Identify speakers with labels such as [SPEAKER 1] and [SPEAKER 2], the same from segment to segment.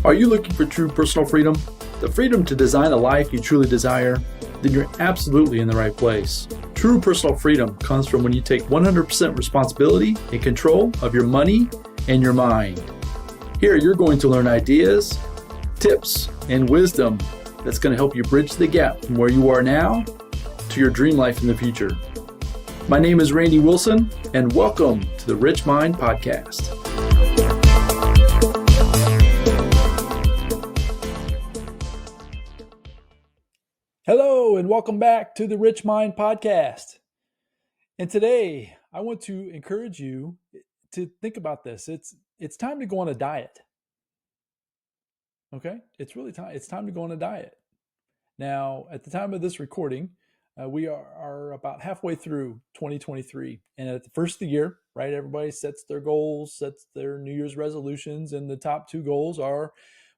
[SPEAKER 1] Are you looking for true personal freedom? The freedom to design a life you truly desire? Then you're absolutely in the right place. True personal freedom comes from when you take 100% responsibility and control of your money and your mind. Here you're going to learn ideas, tips, and wisdom that's going to help you bridge the gap from where you are now to your dream life in the future. My name is Randy Wilson, and welcome to the Rich Mind Podcast. Hello, and welcome back to the Rich Mind Podcast. And today, I want to encourage you to think about this. It's time to go on a diet. Okay? It's really time. It's time to go on a diet. Now, at the time of this recording, we are about halfway through 2023. And at the first of the year, right, everybody sets their goals, sets their New Year's resolutions. And the top two goals are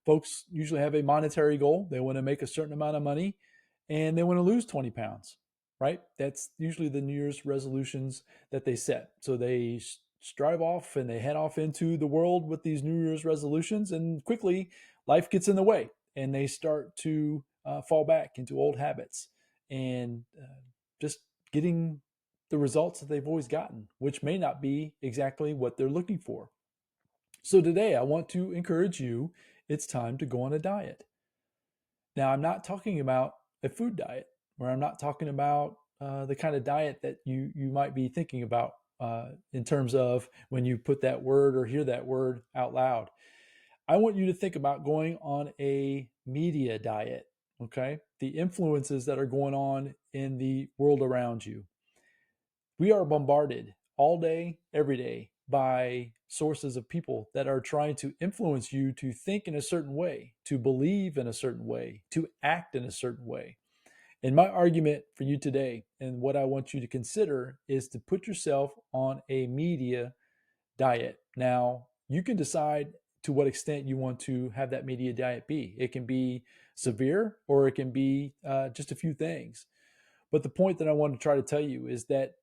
[SPEAKER 1] folks usually have a monetary goal. They want to make a certain amount of money and they want to lose 20 pounds, right? That's usually the New Year's resolutions that they set. So they strive off and they head off into the world with these New Year's resolutions, and quickly life gets in the way and they start to fall back into old habits and just getting the results that they've always gotten, which may not be exactly what they're looking for. So today I want to encourage you, it's time to go on a diet. Now, I'm not talking about a food diet, where I'm not talking about the kind of diet that you might be thinking about in terms of when you put that word or hear that word out loud. I want you to think about going on a media diet, okay? The influences that are going on in the world around you. We are bombarded all day, every day by sources of people that are trying to influence you to think in a certain way, to believe in a certain way, to act in a certain way. And my argument for you today, and what I want you to consider, is to put yourself on a media diet. Now, you can decide to what extent you want to have that media diet be. It can be severe or it can be just a few things. But the point that I want to try to tell you is that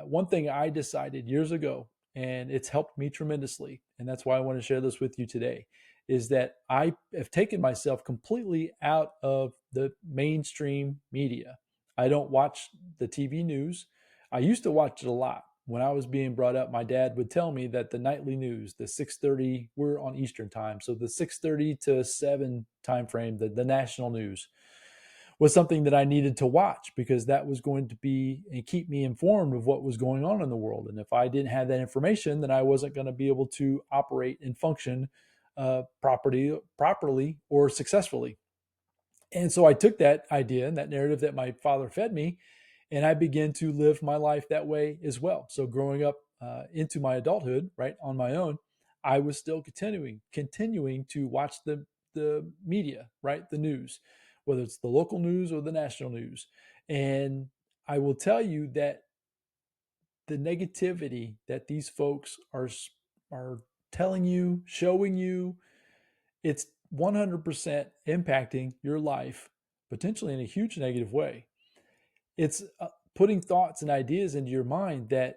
[SPEAKER 1] one thing I decided years ago, and it's helped me tremendously, and that's why I want to share this with you today, is that I have taken myself completely out of the mainstream media. I don't watch the TV news. I used to watch it a lot. When I was being brought up, my dad would tell me that the nightly news, the 6:30, we're on Eastern time, so the 6:30 to 7 time frame, the national news, was something that I needed to watch because that was going to be and keep me informed of what was going on in the world. And if I didn't have that information, then I wasn't going to be able to operate and function properly or successfully. And so I took that idea and that narrative that my father fed me, and I began to live my life that way as well. So growing up into my adulthood, right, on my own, I was still continuing to watch the media, right, the news, whether it's the local news or the national news. And I will tell you that the negativity that these folks are telling you, showing you, it's 100% impacting your life, potentially in a huge negative way. It's putting thoughts and ideas into your mind that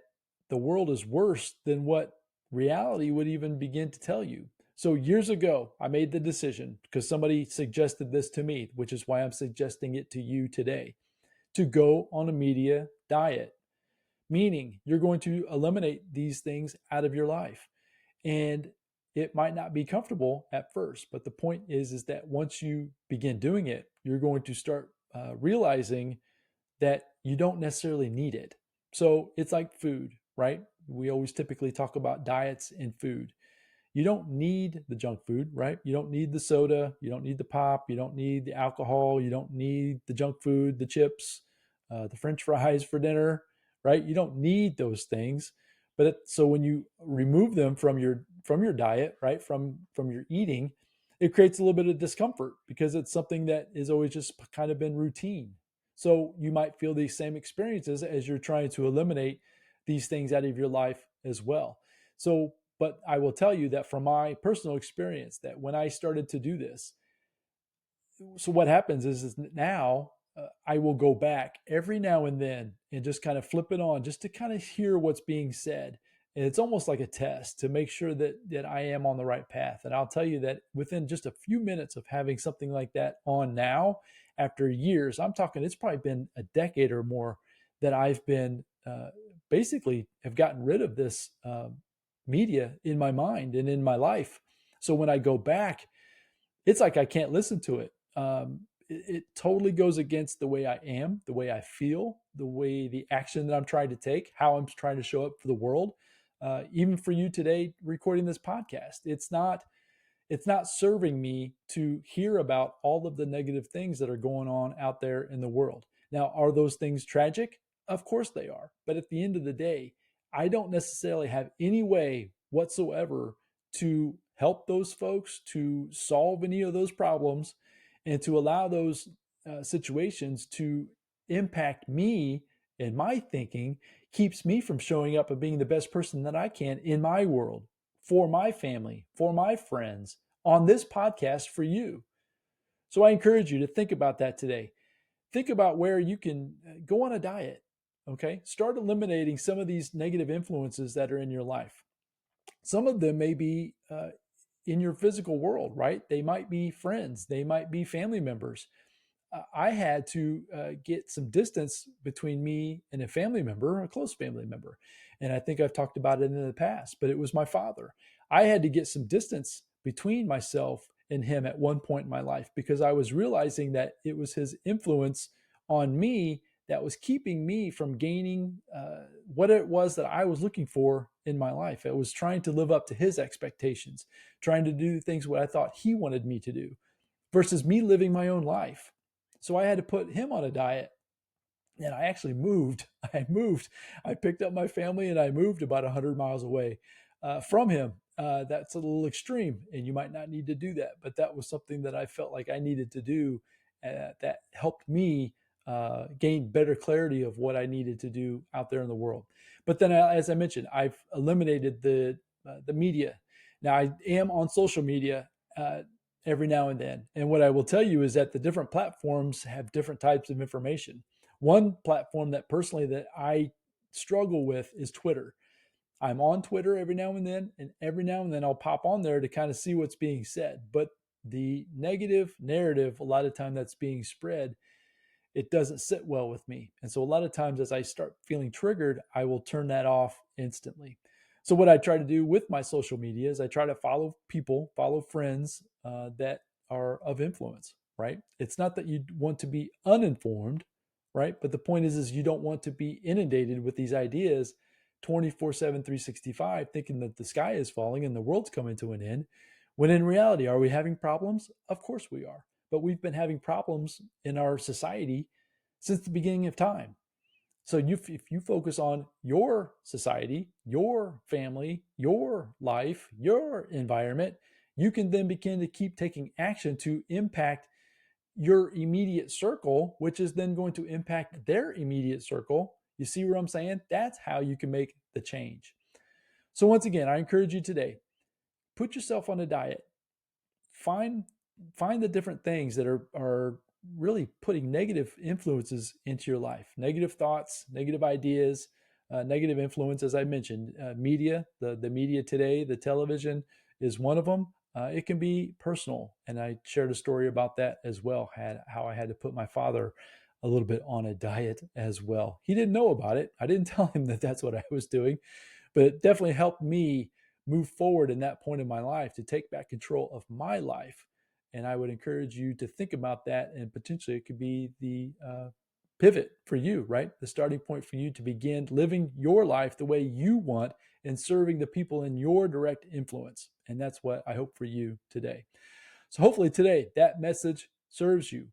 [SPEAKER 1] the world is worse than what reality would even begin to tell you. So years ago, I made the decision, because somebody suggested this to me, which is why I'm suggesting it to you today, to go on a media diet, meaning you're going to eliminate these things out of your life. And it might not be comfortable at first, but the point is that once you begin doing it, you're going to start realizing that you don't necessarily need it. So it's like food, right? We always typically talk about diets and food. You don't need the junk food, right? You don't need the soda. You don't need the pop. You don't need the alcohol. You don't need the junk food, the chips, the French fries for dinner, right? You don't need those things. So when you remove them from your diet, right, from your eating, it creates a little bit of discomfort because it's something that is always just kind of been routine. So you might feel these same experiences as you're trying to eliminate these things out of your life as well. So, but I will tell you that from my personal experience, that when I started to do this, so what happens is now I will go back every now and then and just kind of flip it on just to kind of hear what's being said. And it's almost like a test to make sure that I am on the right path. And I'll tell you that within just a few minutes of having something like that on now, after years, I'm talking, it's probably been a decade or more that I've been basically have gotten rid of this media in my mind and in my life. So when I go back, it's like I can't listen to it. It totally goes against the way I am, the way I feel, the action that I'm trying to take, how I'm trying to show up for the world. Even for you today, recording this podcast, it's not serving me to hear about all of the negative things that are going on out there in the world. Now, are those things tragic? Of course they are. But at the end of the day, I don't necessarily have any way whatsoever to help those folks, to solve any of those problems, and to allow those situations to impact me and my thinking, keeps me from showing up and being the best person that I can in my world, for my family, for my friends, on this podcast for you. So I encourage you to think about that today. Think about where you can go on a diet, okay? Start eliminating some of these negative influences that are in your life. Some of them may be in your physical world, right? They might be friends. They might be family members. I had to get some distance between me and a family member, a close family member. And I think I've talked about it in the past, but it was my father. I had to get some distance between myself and him at one point in my life because I was realizing that it was his influence on me that was keeping me from gaining what it was that I was looking for in my life. I was trying to live up to his expectations, trying to do things what I thought he wanted me to do versus me living my own life. So I had to put him on a diet, and I actually moved. I picked up my family and I moved about 100 miles away from him. That's a little extreme, and you might not need to do that, but that was something that I felt like I needed to do that helped me gain better clarity of what I needed to do out there in the world. But then, as I mentioned, I've eliminated the media. Now I am on social media every now and then. And what I will tell you is that the different platforms have different types of information. One platform that personally that I struggle with is Twitter. I'm on Twitter every now and then I'll pop on there to kind of see what's being said. But the negative narrative, a lot of time that's being spread, it doesn't sit well with me. And so a lot of times as I start feeling triggered, I will turn that off instantly. So what I try to do with my social media is I try to follow friends that are of influence, right? It's not that you want to be uninformed, right? But the point is you don't want to be inundated with these ideas 24/7, 365, thinking that the sky is falling and the world's coming to an end. When in reality, are we having problems? Of course we are. But we've been having problems in our society since the beginning of time. So if you focus on your society, your family, your life, your environment, you can then begin to keep taking action to impact your immediate circle, which is then going to impact their immediate circle. You see what I'm saying? That's how you can make the change. So once again, I encourage you today, put yourself on a diet. Find the different things that are really putting negative influences into your life, negative thoughts, negative ideas, negative influence. As I mentioned, media, the media today, the television is one of them. It can be personal. And I shared a story about that as well, how I had to put my father a little bit on a diet as well. He didn't know about it. I didn't tell him that that's what I was doing, but it definitely helped me move forward in that point in my life to take back control of my life. And I would encourage you to think about that, and potentially it could be the pivot for you, right? The starting point for you to begin living your life the way you want and serving the people in your direct influence. And that's what I hope for you today. So hopefully today that message serves you.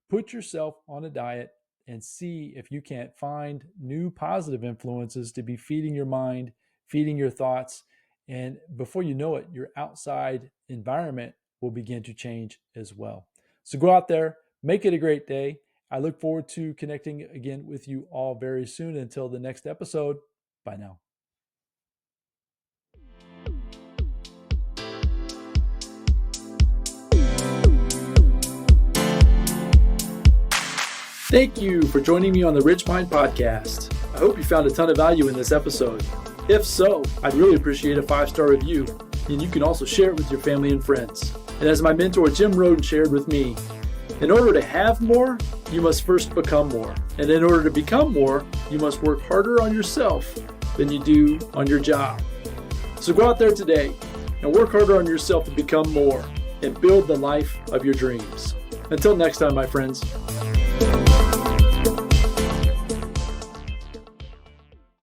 [SPEAKER 1] Put yourself on a diet and see if you can't find new positive influences to be feeding your mind, feeding your thoughts. And before you know it, your outside environment will begin to change as well. So go out there, make it a great day. I look forward to connecting again with you all very soon. Until the next episode, bye now. Thank you for joining me on the Rich Mind Podcast. I hope you found a ton of value in this episode. If so, I'd really appreciate a 5-star review, and you can also share it with your family and friends. And as my mentor Jim Roden shared with me, in order to have more, you must first become more. And in order to become more, you must work harder on yourself than you do on your job. So go out there today and work harder on yourself to become more and build the life of your dreams. Until next time, my friends.